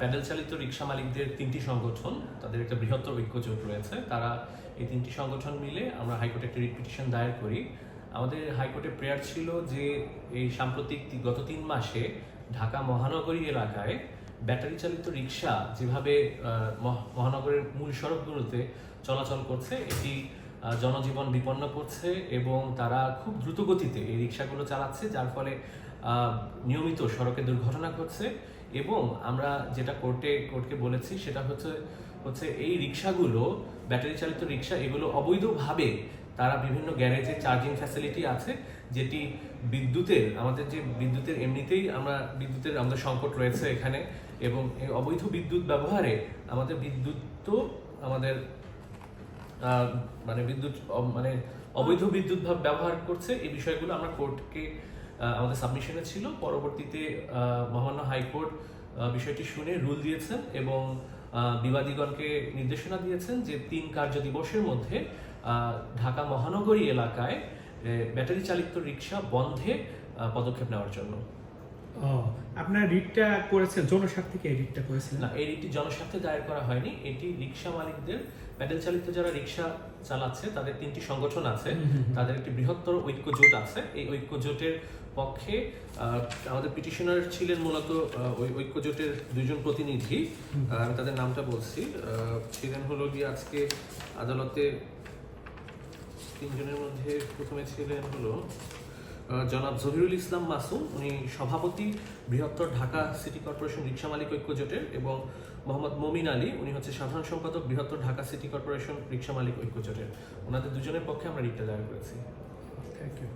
Pedal চালিত রিক্সা মালিকদের 3টি সংগঠন, তাদের একটা বৃহত্তর ঐক্যজোট রয়েছে। তারা এই 3টি সংগঠন মিলে আমরা হাইকোর্টে একটা রিট পিটিশন দায়ের করি। আমাদের হাইকোর্টে প্রেয়ার ছিল যে এই সাম্প্রতিক গত 3 মাসে ঢাকা মহানগরী এলাকায় ব্যাটারি চালিত রিক্সা যেভাবে মহানগরের মূল সড়কগুলোতে চলাচল করছে, এটি জনজীবন বিপন্ন করছে এবং তারা খুব দ্রুত গতিতে এই রিক্সাগুলো চালাচ্ছে, যার ফলে নিয়মিত সড়কে দুর্ঘটনা ঘটছে। এবং আমরা যেটা কোর্টকে বলেছি সেটা হচ্ছে এই রিক্সাগুলো, ব্যাটারি চালিত রিক্সা, এগুলো অবৈধভাবে তারা বিভিন্ন গ্যারেজে চার্জিং ফ্যাসিলিটি আছে, যেটি আমাদের এমনিতেই আমাদের সংকট রয়েছে এখানে, এবং এই অবৈধ বিদ্যুৎ ব্যবহারে আমাদের অবৈধ বিদ্যুৎ ব্যবহার করছে। এই বিষয়গুলো আমরা কোর্টকে আমাদের সাবমিশনে ছিল। পরবর্তীতে মহামান্য হাইকোর্ট বিষয়টি শুনে রুল দিয়েছেন এবং বিবাদীগণকে নির্দেশনা দিয়েছেন যে 3 কার্য দিবসের মধ্যে ঢাকা মহানগরী এলাকায় ব্যাটারি চালিত রিক্সা বন্ধে পদক্ষেপ নেওয়ার জন্য। আপনার রিটটা করেছেন জনস্বার্থে? কি এই রিটটা করেছেন? না, এই রিটটি জনস্বার্থে দায়ের করা হয়নি। এটি রিক্সা মালিকদের, প্যাডেল চালিত যারা রিক্সা চালাচ্ছে তাদের 3টি সংগঠন আছে, তাদের একটি বৃহত্তর ঐক্য জোট আছে। এই ঐক্য জোটের পক্ষে আমাদের পিটিশনার ছিলেন মূলত ওই ঐক্য জোটের 2 জন প্রতিনিধি। আমি তাদের নামটা বলছি। ছিলেন হলো গিয়ে আজকে আদালতে 3 জনের মধ্যে প্রথমে ছিলেন হলো জনাব জহিরুল ইসলাম মাসুম, উনি সভাপতি বৃহত্তর ঢাকা সিটি কর্পোরেশন রিক্সা মালিক ঐক্য জোটের, এবং মোহাম্মদ মমিন আলী, উনি হচ্ছে সাধারণ সম্পাদক বৃহত্তর ঢাকা সিটি কর্পোরেশন রিক্সা মালিক ঐক্য জোটের। ওনাদের 2 জনের পক্ষে আমরা রিটটা দায়ের করেছি। Thank you.